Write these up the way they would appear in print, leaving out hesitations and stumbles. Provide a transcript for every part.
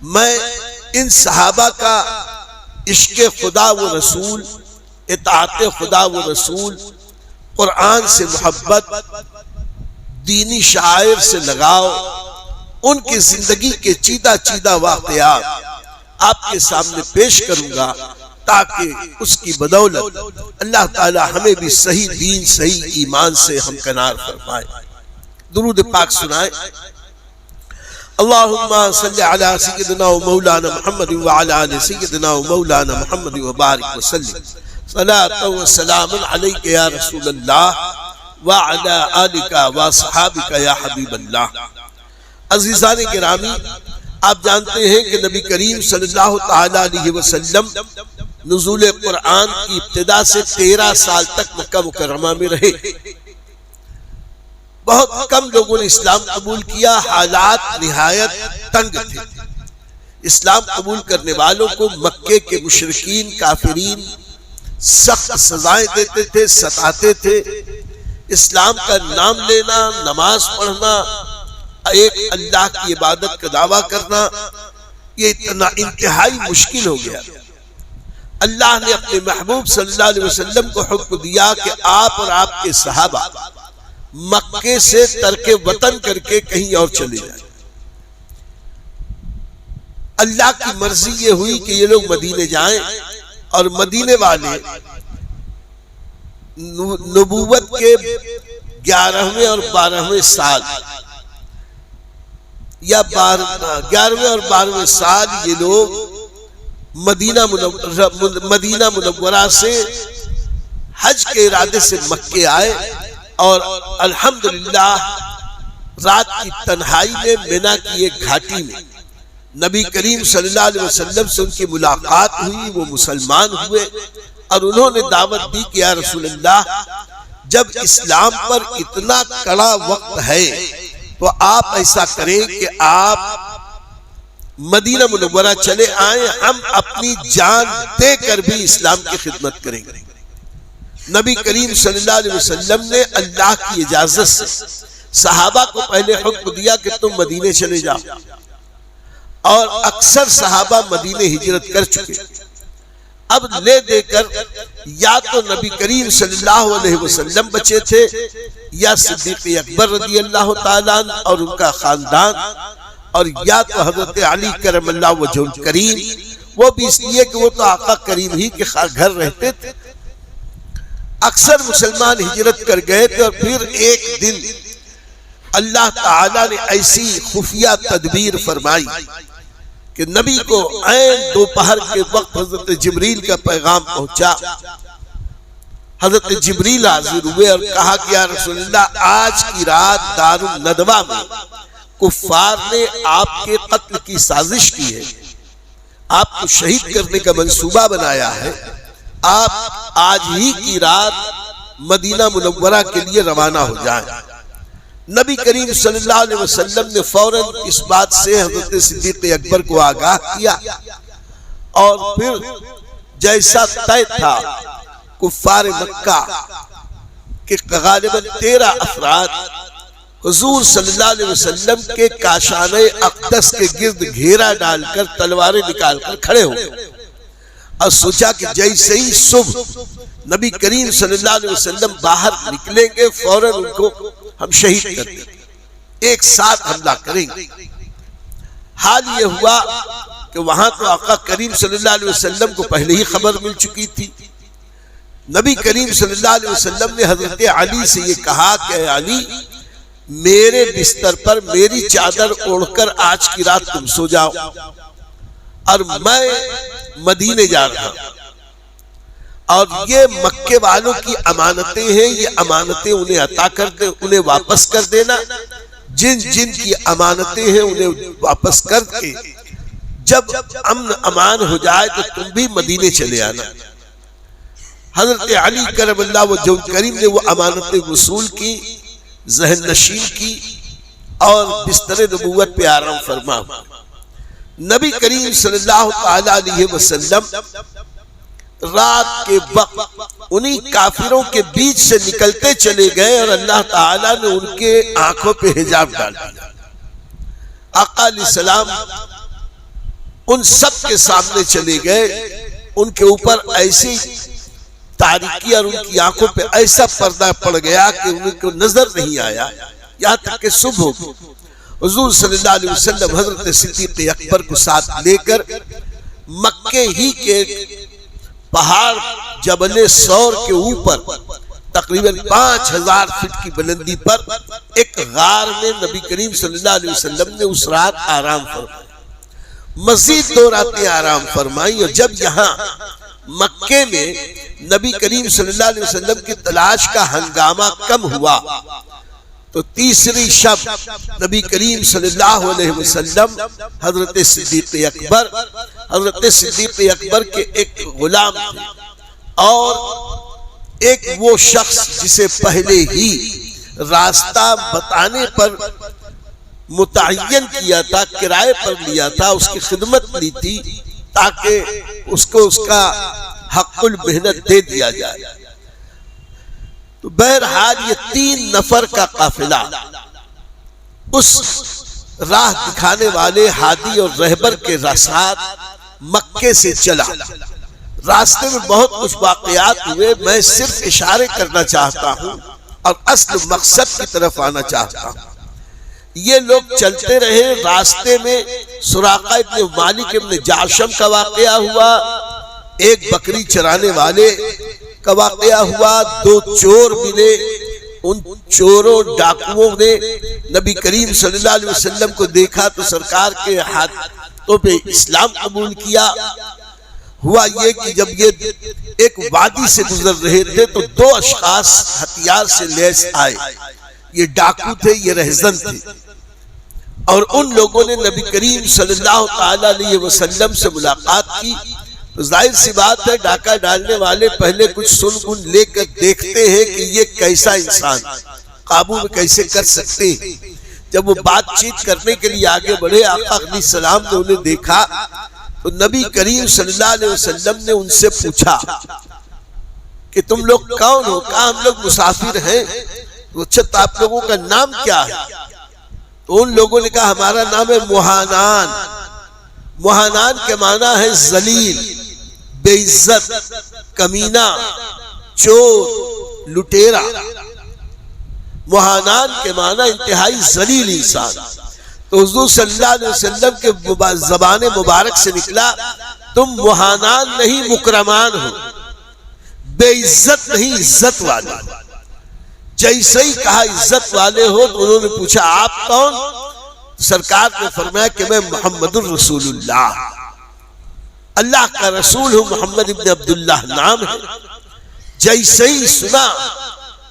میں ان صحابہ کا عشق خدا و رسول، اطاعت خدا و رسول، قرآن سے محبت، دینی شعائر سے لگاؤ، ان کی زندگی کے چیدہ چیدہ واقعات آپ کے سامنے پیش کروں گا، تاکہ اس کی بدولت اللہ تعالی ہمیں بھی صحیح دین، صحیح ایمان سے ہمکنار فرمائے۔ درود پاک سنائے۔ اللہم صلی علی سیدنا و مولانا محمد وعلی آل سیدنا و مولانا محمد وبارک وسلم۔ صلاۃ و سلام علیک یا رسول اللہ وعلی آلک و صحابک یا حبیب اللہ۔ عزیزان گرامی، آپ جانتے ہیں کہ نبی کریم صلی اللہ تعالی علیہ وسلم نزول قرآن کی ابتدا سے 13 سال تک مکہ مکرمہ میں رہے۔ بہت کم لوگوں نے اسلام قبول کیا، حالات نہایت تنگ تھے۔ اسلام قبول کرنے والوں کو مکے کے مشرکین، کافرین سخت سزائیں دیتے تھے، ستاتے تھے۔ اسلام کا نام لینا، نماز پڑھنا، ایک اللہ کی عبادت کا دعویٰ کرنا، یہ اتنا انتہائی مشکل ہو گیا۔ اللہ نے اپنے محبوب صلی اللہ علیہ وسلم کو حکم دیا کہ آپ اور آپ کے صحابہ مکے سے ترک وطن کر کے کہیں اور چلے جائیں۔ اللہ کی مرضی یہ ہوئی کہ یہ لوگ مدینے جائیں، اور مدینے والے نبوت کے 11ویں اور 12ویں سال یا 11ویں اور 12ویں سال یہ لوگ مدینہ منورہ سے حج کے ارادے سے مکے آئے، اور الحمدللہ رات کی تنہائی میں مینا کی ایک گھاٹی میں نبی کریم صلی اللہ علیہ وسلم سے ان کی ملاقات ہوئی۔ وہ مسلمان ہوئے اور انہوں نے دعوت دی کہ یا رسول اللہ، جب اسلام پر اتنا کڑا وقت ہے تو آپ ایسا کریں کہ آپ مدینہ منورہ چلے آئیں، ہم اپنی جان دے کر بھی اسلام کی خدمت کریں گے۔ نبی کریم صلی اللہ علیہ وسلم نے اللہ کی اجازت سے صحابہ کو پہلے حکم دیا کہ تم مدینے چلے جاؤ، اور اکثر صحابہ مدینے ہجرت کر چکے۔ اب لے دے کر یا تو نبی کریم صلی اللہ علیہ وسلم بچے تھے، یا صدیق اکبر رضی اللہ تعالیٰ عنہ اور ان کا خاندان، اور یا تو حضرت علی کرم اللہ وجہ الکریم، وہ بھی اس لیے کہ وہ تو آقا کریم ہی کے گھر رہتے تھے۔ اکثر مسلمان ہجرت کر گئے تھے، اور پھر ایک دن اللہ تعالیٰ نے ایسی خفیہ تدبیر فرمائی کہ نبی کو عین دوپہر کے وقت حضرت جبریل کا پیغام پہنچا۔ حضرت جبریل حاضر ہوئے اور کہا کہ یا رسول اللہ، آج کی رات دار الندوہ میں کفار نے آپ کے قتل کی سازش کی ہے، آپ کو شہید کرنے کا منصوبہ بنایا ہے۔ آپ آج ہی کی رات مدینہ منورہ کے لیے روانہ ہو جائیں۔ نبی کریم صلی اللہ علیہ وسلم نے فوراً اس بات سے حضرت صدیق اکبر کو آگاہ کیا، اور پھر جیسا طے تھا کفار مکہ کہ غالباً 13 افراد حضور صلی اللہ علیہ وسلم کے کاشانِ اقدس کے گرد گھیرا ڈال کر تلواریں نکال کر کھڑے ہو گئے، اور سوچا کہ جیسے ہی صبح نبی کریم صلی اللہ علیہ وسلم باہر نکلیں گے فوراً ان کو ہم شہید کر دیں گے، ایک ساتھ حملہ کریں گے۔ حال یہ ہوا کہ وہاں تو آقا کریم صلی اللہ علیہ وسلم کو پہلے ہی خبر مل چکی تھی۔ نبی کریم صلی اللہ علیہ وسلم نے حضرت علی سے یہ کہا کہ اے علی، میرے بستر پر میری چادر اوڑھ کر آج کی رات تم سو جاؤ، اور میں مدینے جا رہا ہوں، اور یہ مکے والوں کی امانتیں ہیں، یہ امانتیں انہیں عطا کر دے، انہیں واپس کر دینا۔ جن جن کی امانتیں ہیں انہیں واپس کر کے جب امن امان ہو جائے تو تم بھی مدینے چلے آنا۔ حضرت علی کرم اللہ وجہ الکریم نے وہ امانتیں وصول کی، ذہن نشین کی، اور بستر نبوت پہ آرام فرما۔ نبی کریم صلی اللہ علیہ وسلم رات کے وقت انہی کافروں کے بیچ سے نکلتے چلے گئے، اور اللہ تعالیٰ نے ان کے آنکھوں پہ حجاب ڈال دیا۔ آقا علیہ السلام ان سب کے سامنے چلے گئے. ان کے اوپر ایسی تاریکی اور ان کی آنکھوں پہ ایسا پردہ پڑ گیا کہ ان کو نظر نہیں آیا یہاں تک کہ صبح ہو گئی. حضور صلی اللہ علیہ وسلم حضرت صدیق اکبر کو ساتھ لے کر مکے ہی کے پہاڑ جبل سور کے اوپر تقریباً 5000 فٹ کی بلندی پر ایک غار میں نبی کریم صلی اللہ علیہ وسلم نے اس رات آرام فرمایا. مزید 2 راتیں آرام فرمائی. اور جب یہاں مکے میں نبی کریم صلی اللہ علیہ وسلم کی تلاش کا ہنگامہ کم ہوا تو تیسری شب نبی کریم صلی اللہ علیہ وسلم حضرت صدیق اکبر کے ایک غلام تھے اور ایک وہ شخص جسے پہلے ہی راستہ بتانے پر متعین کیا تھا، کرائے پر لیا تھا، اس کی خدمت لی تھی تاکہ اس کو اس کا حق المحنت دے دیا جائے. تو بہرحال یہ 3 نفر کا قافلہ اس راہ دکھانے والے ہادی اور رہبر کے ساتھ مکے سے چلا. راستے میں بہت کچھ واقعات ہوئے، میں صرف اشارے کرنا چاہتا ہوں اور اصل مقصد کی طرف آنا چاہتا ہوں. یہ لوگ چلتے رہے. راستے میں سراقہ ابن مالک ابن جعشم کا واقعہ ہوا، ایک بکری چرانے والے کا واقعہ ہوا. 2 چور ملے. ان چوروں ڈاکوؤں نے نبی کریم صلی اللہ علیہ وسلم کو دیکھا تو سرکار کے ہاتھوں پہ اسلام قبول کیا. ہوا یہ کہ جب یہ ایک وادی سے گزر رہے تھے تو 2 اشخاص ہتھیار سے لیس آئے. یہ ڈاکو تھے، یہ رہزن تھے، اور ان لوگوں نے نبی کریم صلی اللہ تعالی علیہ وسلم سے ملاقات کی. تو ظاہر سی بات ہے ڈاکہ ڈالنے والے پہلے کچھ سن گن لے کر دیکھتے ہیں کہ یہ کیسا انسان قابو میں کیسے کر سکتے ہیں. جب وہ بات چیت کرنے کے لیے آگے بڑھے، آقا علیہ السلام نے انہیں دیکھا تو نبی کریم صلی اللہ علیہ وسلم نے ان سے پوچھا کہ تم لوگ کون ہو؟ کہا ہم لوگ مسافر ہیں. اچھا تو آپ لوگوں کا نام کیا ہے؟ تو ان لوگوں نے کہا ہمارا نام ہے مہانان. مہانان کے معنی ہے ذلیل، بے عزت، کمینہ، چور، لٹیرا. مہانان کے معنی انتہائی ذلیل انسان. تو حضور صلی اللہ علیہ وسلم کے زبان مبارک سے نکلا تم مہانان نہیں مکرمان ہو، بے عزت نہیں عزت والے. جیسے ہی کہا عزت والے ہو تو انہوں نے پوچھا آپ کون؟ سرکار نے فرمایا کہ میں محمد الرسول اللہ، اللہ کا رسول ہوں، محمد ابن عبداللہ نام ہے. جیسے ہی سنا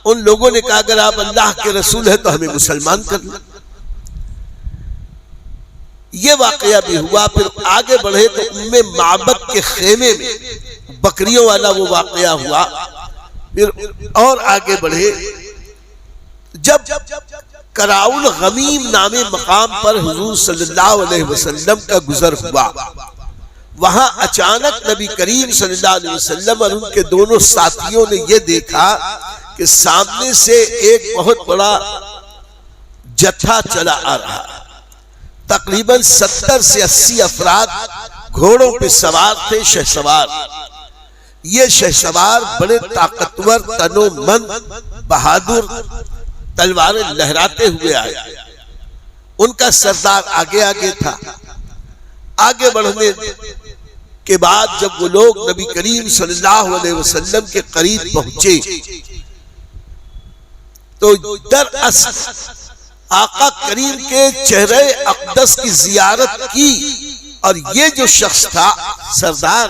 ان لوگوں نے کہا اگر آپ اللہ کے رسول ہیں تو ہمیں مسلمان کر لیں. یہ واقعہ بھی ہوا. پھر آگے بڑھے تو ام معبد کے خیمے میں بکریوں والا وہ واقعہ ہوا. پھر اور آگے بڑھے جب کراؤل غمیم نامی مقام پر حضور صلی اللہ علیہ وسلم کا گزر ہوا، وہاں اچانک نبی کریم صلی اللہ علیہ وسلم اور ان کے دونوں ساتھیوں نے یہ دیکھا کہ سامنے سے ایک بہت بڑا جتھا چلا آ رہا. تقریباً 70 سے 80 افراد گھوڑوں پہ سوار تھے، شہسوار. یہ شہسوار بڑے طاقتور، تنو مند، بہادر، تلواریں لہراتے ہوئے آئے. ان کا سردار آگے آگے تھا. آگے بڑھنے کے بعد جب وہ لوگ نبی کریم صلی اللہ علیہ وسلم کے قریب پہنچے تو دراصل آقا کریم کے چہرے اقدس کی زیارت کی، اور یہ جو شخص تھا سردار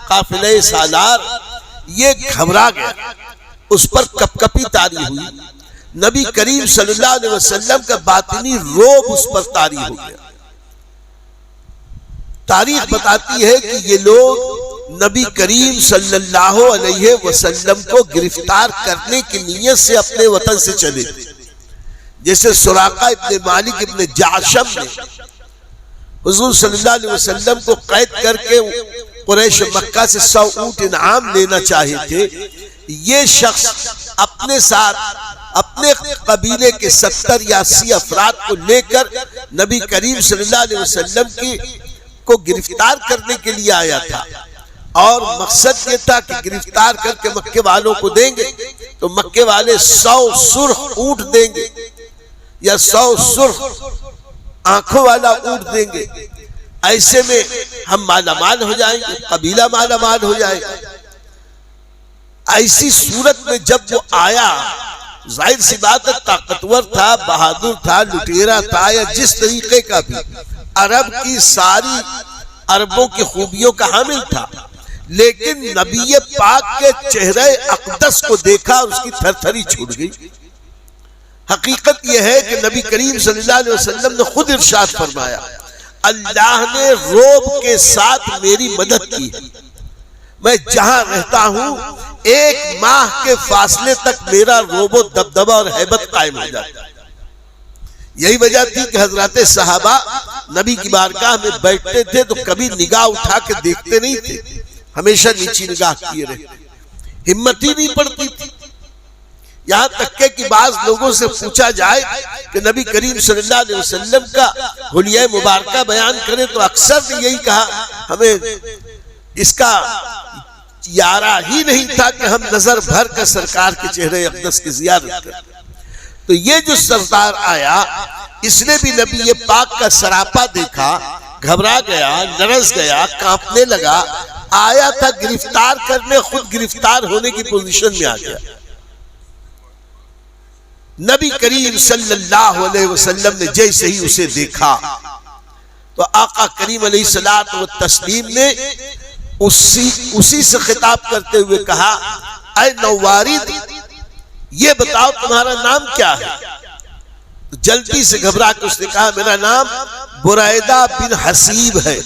قافلہ سالار، یہ گھبرا گیا. اس پر کپکپی طاری ہوئی. نبی کریم صلی اللہ علیہ وسلم کا باطنی روب اس پر طاری ہو گیا. تاریخ بتاتی ہے کہ یہ لوگ نبی کریم صلی اللہ علیہ وسلم کو گرفتار کرنے کی نیت سے اپنے وطن سے چلے تھے. جیسے سراقہ ابن مالک ابن جعشم نے حضور صلی اللہ علیہ وسلم کو قید کر کے قریش مکہ سے 100 اونٹ انعام لینا چاہے تھے. یہ شخص اپنے ساتھ اپنے قبیلے کے 70 یا 80 افراد کو لے کر نبی کریم صلی اللہ علیہ وسلم کی کو گرفتار کرنے کے لیے آیا تھا، اور مقصد یہ تھا کہ گرفتار کر کے مکے والوں کو دیں گے تو مکے والے 100 سرخ اونٹ دیں گے یا 100 سرخ آنکھوں والا اونٹ دیں گے، ایسے میں ہم مالا مال ہو جائیں گے، قبیلہ مالا مال ہو جائے گا۔ ایسی صورت میں جب وہ آیا، ظاہر سی بات ہے طاقتور تھا، بہادر تھا، لٹیرا تھا، یا جس طریقے کا بھی، عرب کی ساری عربوں کی خوبیوں کا حامل تھا، لیکن نبی پاک کے چہرے اقدس کو دیکھا اور اس کی تھر تھری چھوٹ گئی۔ حقیقت یہ ہے کہ نبی کریم صلی اللہ علیہ وسلم نے خود ارشاد فرمایا، اللہ نے روب کے ساتھ میری مدد کی ہے، میں جہاں رہتا ہوں 1 ماہ کے فاصلے تک میرا روب و دبدبہ اور ہیبت قائم ہو جاتا ہے۔ یہی وجہ تھی کہ حضرات صحابہ نبی کی بارگاہ میں بیٹھتے تھے تو کبھی نگاہ اٹھا کے دیکھتے نہیں تھے، ہمیشہ نیچی نگاہ کیے رہتے، ہمت ہی نہیں پڑتی تھی۔ یہاں تک کہ بعض لوگوں سے پوچھا جائے کہ نبی کریم صلی اللہ علیہ وسلم کا حلیہ مبارکہ بیان کریں تو اکثر نے یہی کہا، ہمیں اس کا یارہ ہی نہیں تھا کہ ہم نظر بھر کر سرکار کے چہرے اقدس کی زیارت کریں۔ تو یہ جو سردار آیا، اس نے بھی نبی پاک کا سراپا دیکھا، گھبرا گیا، لرز گیا، کانپنے لگا، آیا تھا گرفتار کرنے، خود گرفتار ہونے کی پوزیشن میں آ گیا۔ نبی کریم صلی اللہ علیہ وسلم نے جیسے ہی اسے دیکھا تو آقا کریم علیہ الصلوۃ والتسلیم نے اسی سے خطاب کرتے ہوئے کہا، اے نوارد، یہ بتاؤ تمہارا نام کیا ہے؟ تو جلدی سے گھبرا کے اس نے کہا، میرا نام بریدہ بن حسیب ہے۔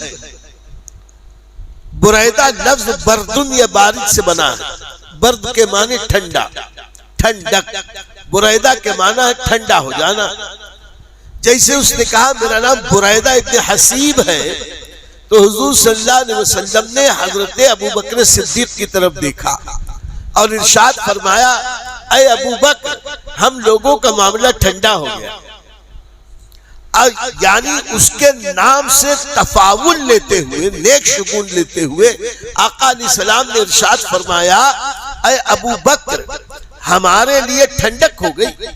بریدہ لفظ بردن یا بارد سے بنا ہے، برد کے معنی ٹھنڈا، ٹھنڈک، بریدہ کے معنی ہے ٹھنڈا ہو جانا۔ جیسے اس نے کہا میرا نام بریدہ ابن حسیب ہے تو حضور صلی اللہ علیہ وسلم نے حضرت ابو بکر صدیق کی طرف دیکھا اور ارشاد فرمایا، اے ابو بکر، ہم لوگوں کا معاملہ ٹھنڈا ہو گیا۔ یعنی اس کے نام سے تفاول لیتے ہوئے، نیک شگون لیتے ہوئے آقا علیہ السلام نے ارشاد فرمایا، اے ابو بکر، ہمارے لیے ٹھنڈک ہو گئی،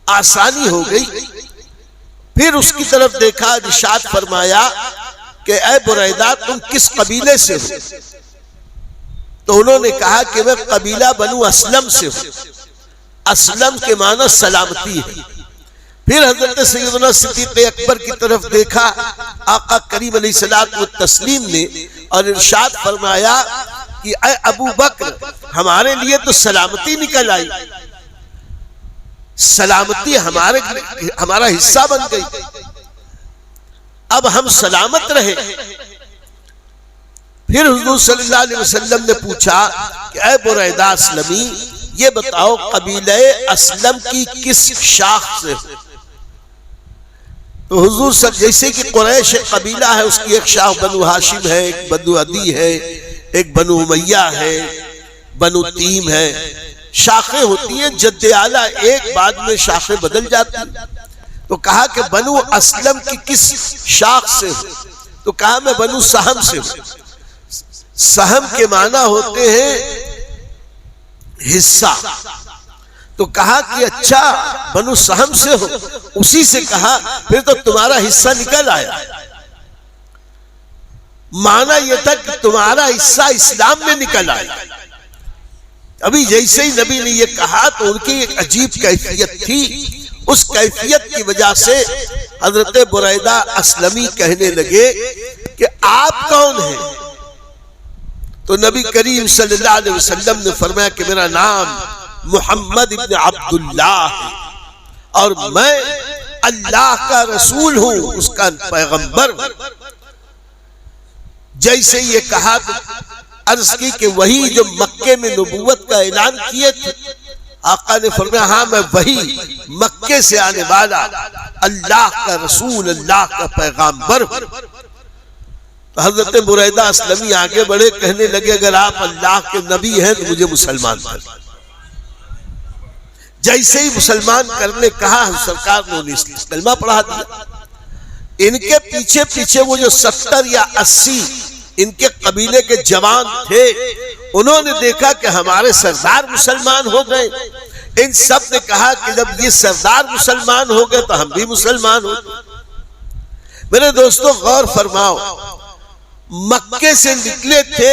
آسانی ہو گئی۔ پھر اس کی طرف دیکھا، ارشاد فرمایا کہ اے بریدہ، تم کس قبیلے سے ہو؟ تو انہوں نے کہا کہ میں قبیلہ بنو اسلم سے ہوں۔ اسلم کے معنی سلامتی ہے۔ پھر حضرت سیدنا صدیق اکبر کی طرف دیکھا آقا کریم علیہ الصلوۃ والتسلیم نے اور ارشاد فرمایا کہ اے ابو بکر، ہمارے لیے تو سلامتی نکل آئی، سلامتی ہمارا حصہ بن گئی، اب ہم سلامت رہے۔ پھر حضور صلی اللہ علیہ وسلم نے پوچھا کہ اے بریدہ اسلمی، یہ بتاؤ قبیلہ اسلم کی کس شاخ سے؟ تو حضور جیسے کہ قریش قبیلہ ہے، اس کی ایک شاخ بنو ہاشم ہے، ایک بنو عدی ہے، ایک بنو امیہ ہے، بنو تیم ہے، شاخیں ہوتی ہیں، جد اعلیٰ ایک بعد میں شاخیں بدل جاتی ہیں۔ تو کہا کہ بنو اسلم کی کس شاخ سے ہو؟ تو کہا میں بنو سہم سے ہوں۔ سہم کے معنی ہوتے ہیں حصہ۔ تو کہا کہ اچھا بنو سہم سے ہو، اسی سے کہا پھر تو تمہارا حصہ نکل آیا۔ معنی یہ تھا کہ تمہارا حصہ اسلام میں نکل آیا۔ ابھی جیسے ہی نبی نے یہ کہا تو ان کی ایک عجیب کیفیت تھی، اس کیفیت کی وجہ سے حضرت بریدہ اسلمی کہنے لگے کہ آپ کون ہیں؟ تو نبی کریم صلی اللہ علیہ وسلم نے فرمایا کہ میرا نام محمد ابن عبداللہ ہے اور میں اللہ کا رسول ہوں، اس کا پیغمبر ہوں۔ جیسے یہ کہا تو عرض کی کہ وہی جو مکے میں نبوت کا اعلان کیے تھے، آقا نے فرمایا ہاں میں وہی مکے سے آنے والا اللہ کا رسول، اللہ کا پیغمبر ہوں۔ تو حضرت بریدہ اسلمی آگے بڑھے، کہنے لگے اگر آپ اللہ کے نبی ہیں تو مجھے مسلمان کر۔ جیسے ہی مسلمان کرنے کہا سرکار نے انہیں کلمہ پڑھا دیا۔ ان کے پیچھے پیچھے وہ جو 70 یا 80 ان کے قبیلے کے جوان تھے، انہوں نے دیکھا کہ ہمارے سردار مسلمان ہو گئے۔ ان سب نے کہا کہ جب یہ سردار مسلمان ہو گئے تو ہم بھی مسلمان ہو گئے۔ میرے دوستو غور فرماؤ، مکے سے نکلے تھے،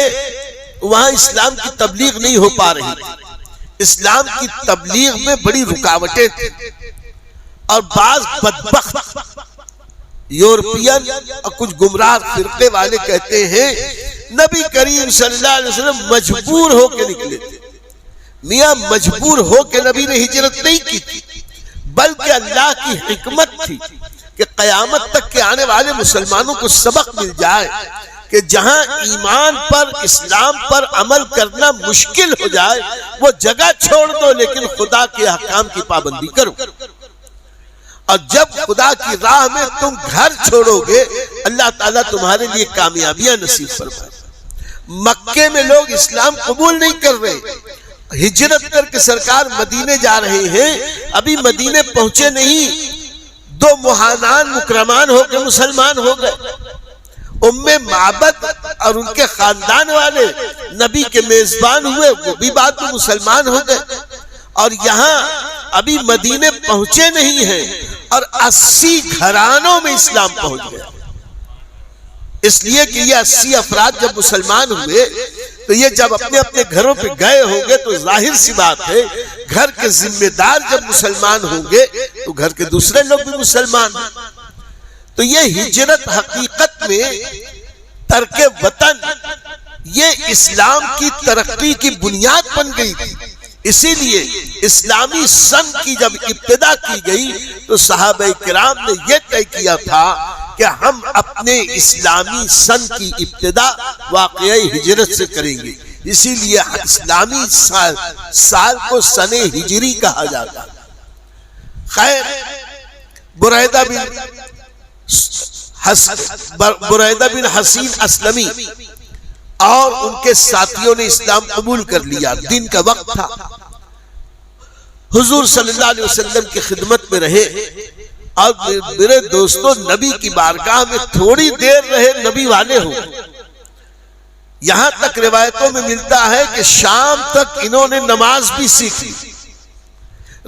وہاں اسلام کی تبلیغ نہیں ہو پا رہی تھی، اسلام کی تبلیغ میں بڑی رکاوٹیں تھیں، اور بعض بدبخت یورپین اور کچھ گمراہ فرقے والے کہتے ہیں نبی کریم صلی اللہ علیہ وسلم مجبور ہو کے نکلے تھے۔ میاں مجبور ہو کے نبی نے ہجرت نہیں کی تھی، بلکہ اللہ کی حکمت تھی کہ قیامت تک کے آنے والے مسلمانوں کو سبق مل جائے کہ جہاں ایمان پر اسلام پر عمل کرنا مشکل ہو جائے وہ جگہ چھوڑ دو، لیکن خدا کے احکام کی پابندی کرو، اور جب خدا کی راہ میں تم گھر چھوڑو گے اللہ تعالیٰ تمہارے لیے کامیابیاں نصیب فرمائے۔ مکے میں لوگ اسلام قبول نہیں کر رہے، ہجرت کر کے سرکار مدینے جا رہے ہیں، ابھی مدینے پہنچے نہیں، 2 مہانان مکرمان ہو کے مسلمان ہو گئے۔ ام معبد اور ان کے خاندان والے نبی کے میزبان ہوئے، وہ بھی بعد میں مسلمان ہو گئے، اور یہاں ابھی مدینے پہنچے نہیں ہیں اور 80 گھرانوں میں اسلام پہنچ گیا۔ اس لیے کہ یہ 80 افراد جب مسلمان ہوئے تو یہ جب اپنے اپنے گھروں پہ گئے ہوں گے تو ظاہر سی بات ہے گھر کے ذمہ دار جب مسلمان ہوں گے تو گھر کے دوسرے لوگ بھی مسلمان ہیں۔ تو یہ ہجرت حقیقت میں ترک وطن یہ اسلام کی ترقی کی بنیاد بن گئی تھی۔ اسی لیے اسلامی سن کی جب ابتدا کی گئی تو صحابہ کرام نے یہ طے کیا تھا کہ ہم اپنے اسلامی سن کی ابتدا واقعی ہجرت سے کریں گے، اسی لیے اسلامی سال کو سن ہجری کہا جاتا۔ خیر، بریدہ بن حسین اسلمی اور ان کے ساتھیوں نے اسلام قبول کر لیا۔ دن کا وقت تھا، حضور صلی اللہ علیہ وسلم کی خدمت میں رہے، اور میرے دوستو نبی کی بارگاہ میں تھوڑی دیر رہے نبی والے ہوں، یہاں تک روایتوں میں ملتا ہے کہ شام تک انہوں نے نماز بھی سیکھ لی۔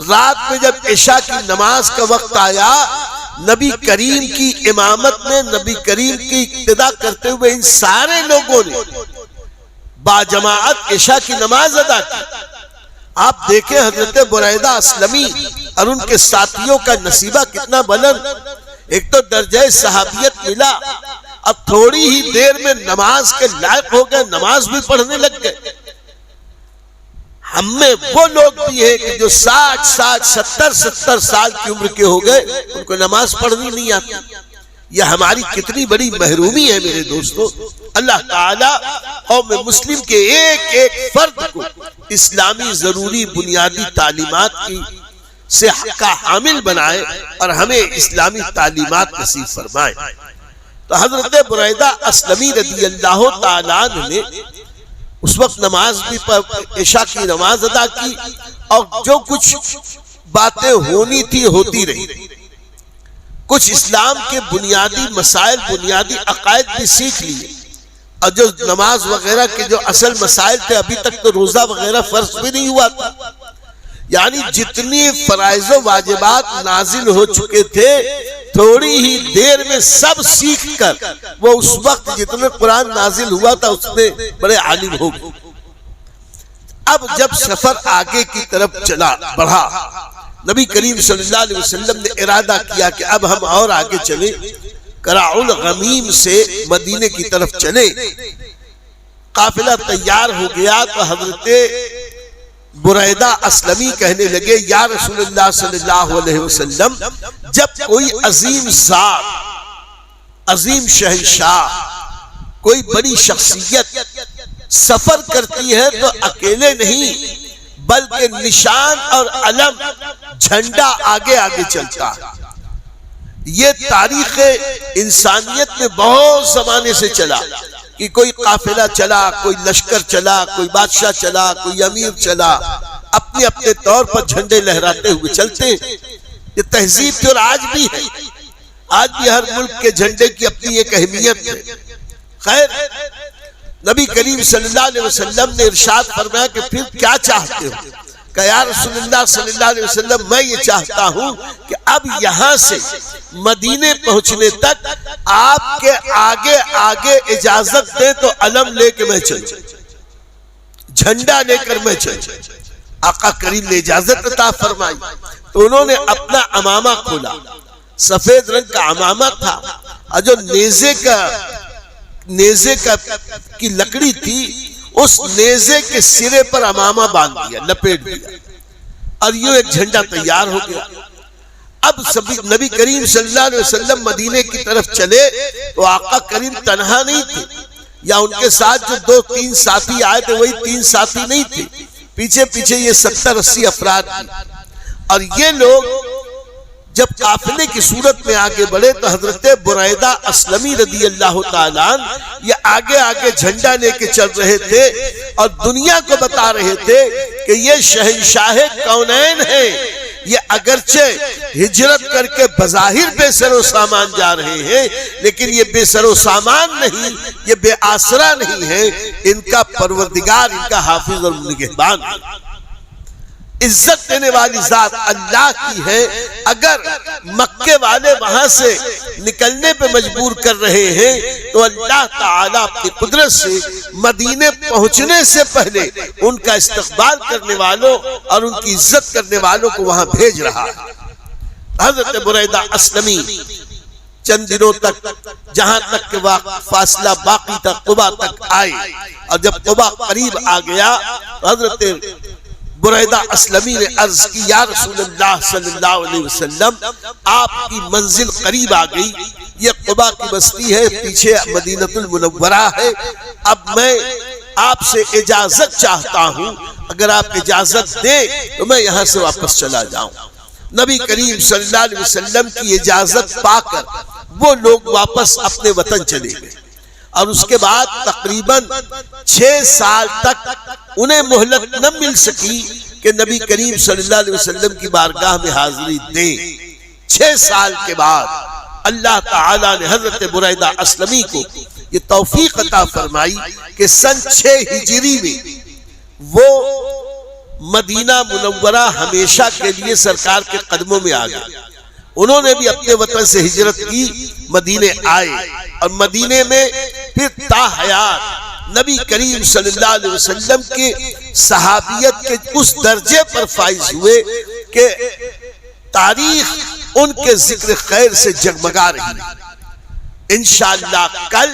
رات میں جب عشاء کی نماز کا وقت آیا، نبی کریم کی امامت میں نبی کریم کی اقتدا کرتے ہوئے ان سارے لوگوں نے باجماعت عشاء کی نماز ادا کی۔ آپ دیکھیں حضرت بریدہ اسلمی اور ان کے ساتھیوں کا نصیبہ کتنا بلند، ایک تو درجہ صحابیت ملا، اب تھوڑی ہی دیر میں نماز کے لائق ہو گئے، نماز بھی پڑھنے لگ گئے۔ ہم میں وہ لوگ بھی ہیں کہ جو 60 70 سال کی عمر کے ہو گئے، ان کو نماز پڑھنی نہیں آتی۔ یہ ہماری کتنی بڑی محرومی ہے میرے دوستو۔ اللہ تعالیٰ قوم مسلم کے ایک ایک فرد کو اسلامی ضروری بنیادی تعلیمات کی سے کا حامل بنائے اور ہمیں اسلامی تعلیمات نصیب فرمائے۔ تو حضرت بریدہ اسلمی رضی اللہ تعالیٰ عنہ نے اس وقت نماز بھی عشاء کی نماز ادا کی، اور جو کچھ باتیں ہونی تھی ہوتی رہی، کچھ اسلام کے بنیادی مسائل بنیادی عقائد بھی سیکھ لیے، اور جو نماز وغیرہ کے جو اصل مسائل تھے، ابھی تک تو روزہ وغیرہ فرض بھی نہیں ہوا تھا، یعنی جتنی فرائض و واجبات نازل ہو چکے تھے تھوڑی ہی دیر میں سب سیکھ کر وہ اس وقت جتنے قرآن نازل ہوا تھا اس میں بڑے عالم ہو گئے۔ اب جب سفر آگے کی طرف بڑھا، نبی کریم صلی اللہ علیہ وسلم نے ارادہ کیا کہ اب ہم اور آگے چلیں، قراء الغمیم سے مدینے کی طرف چلیں۔ قافلہ تیار ہو گیا تو حضرت بریدہ اسلمی کہنے لگے، یا رسول اللہ صلی اللہ علیہ وسلم، جب کوئی عظیم ذات، عظیم شہنشاہ، کوئی بڑی شخصیت سفر کرتی ہے تو اکیلے نہیں بلکہ نشان اور علم جھنڈا آگے آگے چلتا ہے۔ یہ تاریخ انسانیت میں بہت زمانے سے چلا کہ کوئی قافلہ چلا، کوئی لشکر چلا، کوئی بادشاہ چلا، کوئی امیر چلا، اپنے اپنے طور پر جھنڈے لہراتے ہوئے چلتے ہیں۔ یہ تہذیب تو آج بھی ہے، آج بھی ہر ملک کے جھنڈے کی اپنی ایک اہمیت ہے. خیر، نبی کریم صلی اللہ علیہ وسلم نے ارشاد فرمایا کہ پھر کیا چاہتے ہو؟ کہ یا رسول اللہ صلی اللہ علیہ وسلم میں یہ چاہتا ہوں کہ اب یہاں سے مدینے پہنچنے تک آپ کے آگے آگے اجازت دیں تو علم لے کے میں چلوں، جھنڈا لے کر میں چلوں. آقا کریم نے اجازت عطا فرمائی تو انہوں نے اپنا عمامہ کھولا. سفید رنگ کا عمامہ تھا اور جو نیزے کی لکڑی تھی اس نیزے کے سرے پر عمامہ باندھ دیا، لپیٹ دیا، اور یوں ایک جھنڈا تیار ہو گیا. اب نبی کریم صلی اللہ علیہ وسلم مدینے کی طرف چلے تو آقا کریم تنہا نہیں تھے، یا ان کے ساتھ جو 2-3 ساتھی آئے تھے وہی 3 ساتھی نہیں تھے، پیچھے پیچھے یہ 70-80 افراد تھے. اور یہ لوگ جب قافلے کی صورت میں آگے بڑھے تو حضرت بریدہ اسلمی رضی اللہ تعالیٰ عنہ یہ آگے آگے جھنڈا لے کے چل رہے تھے اور دنیا کو بتا رہے تھے کہ یہ شہنشاہ کونین ہیں. یہ اگرچہ ہجرت کر کے بظاہر بے سر و سامان جا رہے ہیں لیکن یہ بے سر و سامان نہیں، یہ بے آسرا نہیں ہے. ان کا پروردگار، ان کا حافظ اور نگہبان ہے. عزت دینے والی ذات اللہ کی ہے. اگر مکے والے وہاں سے نکلنے پہ مجبور کر رہے ہیں تو اللہ تعالیٰ اپنی قدرت سے مدینے پہنچنے سے پہلے ان کا استقبال کرنے والوں اور ان کی عزت کرنے والوں کو وہاں بھیج رہا ہے. حضرت بریدہ اسلمی چند دنوں تک جہاں تک کہ فاصلہ باقی تھا قبا تک آئے، اور جب قبا قریب آ گیا حضرت بریدہ اسلمی نے عرض کی یا رسول اللہ صلی اللہ علیہ وسلم آپ کی منزل قریب آ گئی، یہ قبا کی بستی ہے، پیچھے مدینہ المنورہ ہے. اب میں آپ سے اجازت چاہتا ہوں، اگر آپ اجازت دیں تو میں یہاں سے واپس چلا جاؤں. نبی کریم صلی اللہ علیہ وسلم کی اجازت پا کر وہ لوگ واپس اپنے وطن چلے گئے، اور اس کے بعد تقریباً 6 سال تک انہیں مہلت نہ مل سکی کہ نبی کریم صلی اللہ علیہ وسلم کی بارگاہ میں حاضری دیں. 6 سال کے بعد اللہ تعالیٰ نے حضرت بریدہ اسلمی کو یہ توفیق عطا فرمائی کہ سن 6 ہجری میں وہ مدینہ منورہ ہمیشہ کے لیے سرکار کے قدموں میں آ گئے. انہوں نے بھی اپنے وطن سے ہجرت کی، مدینے آئے، اور مدینے میں پھر تا حیات نبی کریم صلی اللہ علیہ وسلم کی صحابیت کے اس درجے پر فائز ہوئے کہ تاریخ ان کے ذکر خیر سے جگمگا رہی ہے. انشاءاللہ کل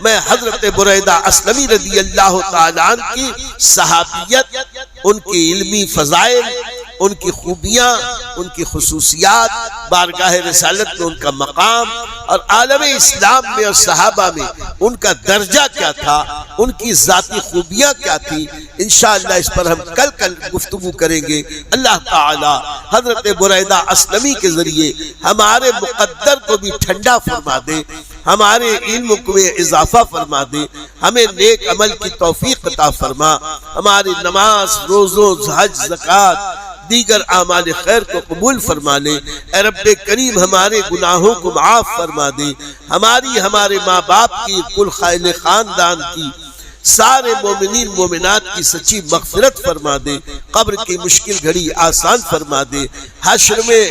میں حضرت بریدہ اسلمی رضی اللہ تعالیٰ عنہ کی صحابیت، ان کی علمی فضائل، ان کی خوبیاں، ان کی خصوصیات، بارگاہ رسالت میں ان کا مقام، اور عالم اسلام میں اور صحابہ میں ان کا درجہ کیا تھا، ان کی ذاتی خوبیاں کیا تھی، انشاءاللہ اس پر ہم کل گفتگو کریں گے. اللہ تعالی حضرت بریدہ اسلمی کے ذریعے ہمارے مقدر کو بھی ٹھنڈا فرما دے، ہمارے علم کو اضافہ فرما دے، ہمیں نیک عمل کی توفیق عطا فرما، ہماری نماز، روزوں، حج، زکوٰۃ، دیگر اعمال خیر کو قبول فرما لے. اے رب کریم ہمارے گناہوں کو معاف فرما دے، ہمارے ماں باپ کی، کل خاندان کی، سارے مومنین مومنات کی سچی مغفرت فرما دے، قبر کی مشکل گھڑی آسان فرما دے، حشر میں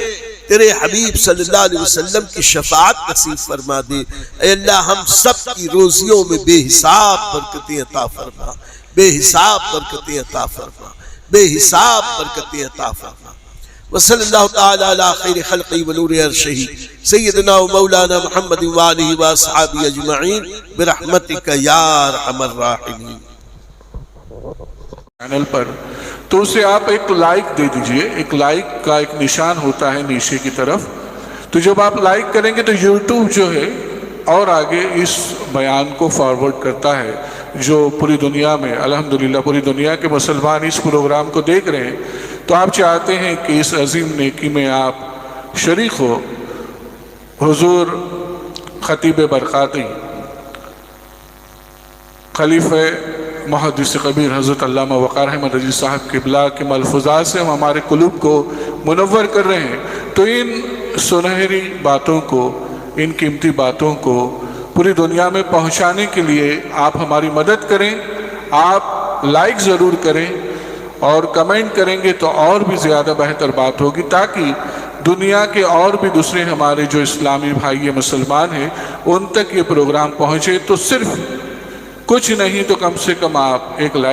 تیرے حبیب صلی اللہ علیہ وسلم کی شفاعت نصیب فرما دے. اے اللہ ہم سب کی روزیوں میں بے حساب برکتیں عطا فرما، بے حساب برکتیں عطا فرما، بے حساب برکتیں عطا فرما. وصلی اللہ تعالی علی خیر خلقی ونور عرشہ سیدنا و مولانا محمد وآلہ واصحابہ اجمعین برحمتک یا ارحم الراحمین. چینل پر تو اسے آپ ایک لائک دے دیجئے. ایک لائک کا ایک نشان ہوتا ہے نیچے کی طرف، تو جب آپ لائک کریں گے تو یوٹیوب جو ہے اور آگے اس بیان کو فارورڈ کرتا ہے، جو پوری دنیا میں الحمدللہ پوری دنیا کے مسلمان اس پروگرام کو دیکھ رہے ہیں. تو آپ چاہتے ہیں کہ اس عظیم نیکی میں آپ شریک ہو. حضور خطیب برقاتی خلیفہ محدث کبیر حضرت علامہ وقار احمد رضوی صاحب قبلہ کے ملفوظات سے ہم ہمارے قلوب کو منور کر رہے ہیں. تو ان سنہری باتوں کو ان قیمتی باتوں کو پوری دنیا میں پہنچانے کے لیے آپ ہماری مدد کریں. آپ لائک ضرور کریں اور کمنٹ کریں گے تو اور بھی زیادہ بہتر بات ہوگی، تاکہ دنیا کے اور بھی دوسرے ہمارے جو اسلامی بھائی مسلمان ہیں ان تک یہ پروگرام پہنچے. تو صرف کچھ نہیں تو کم سے کم آپ ایک لائک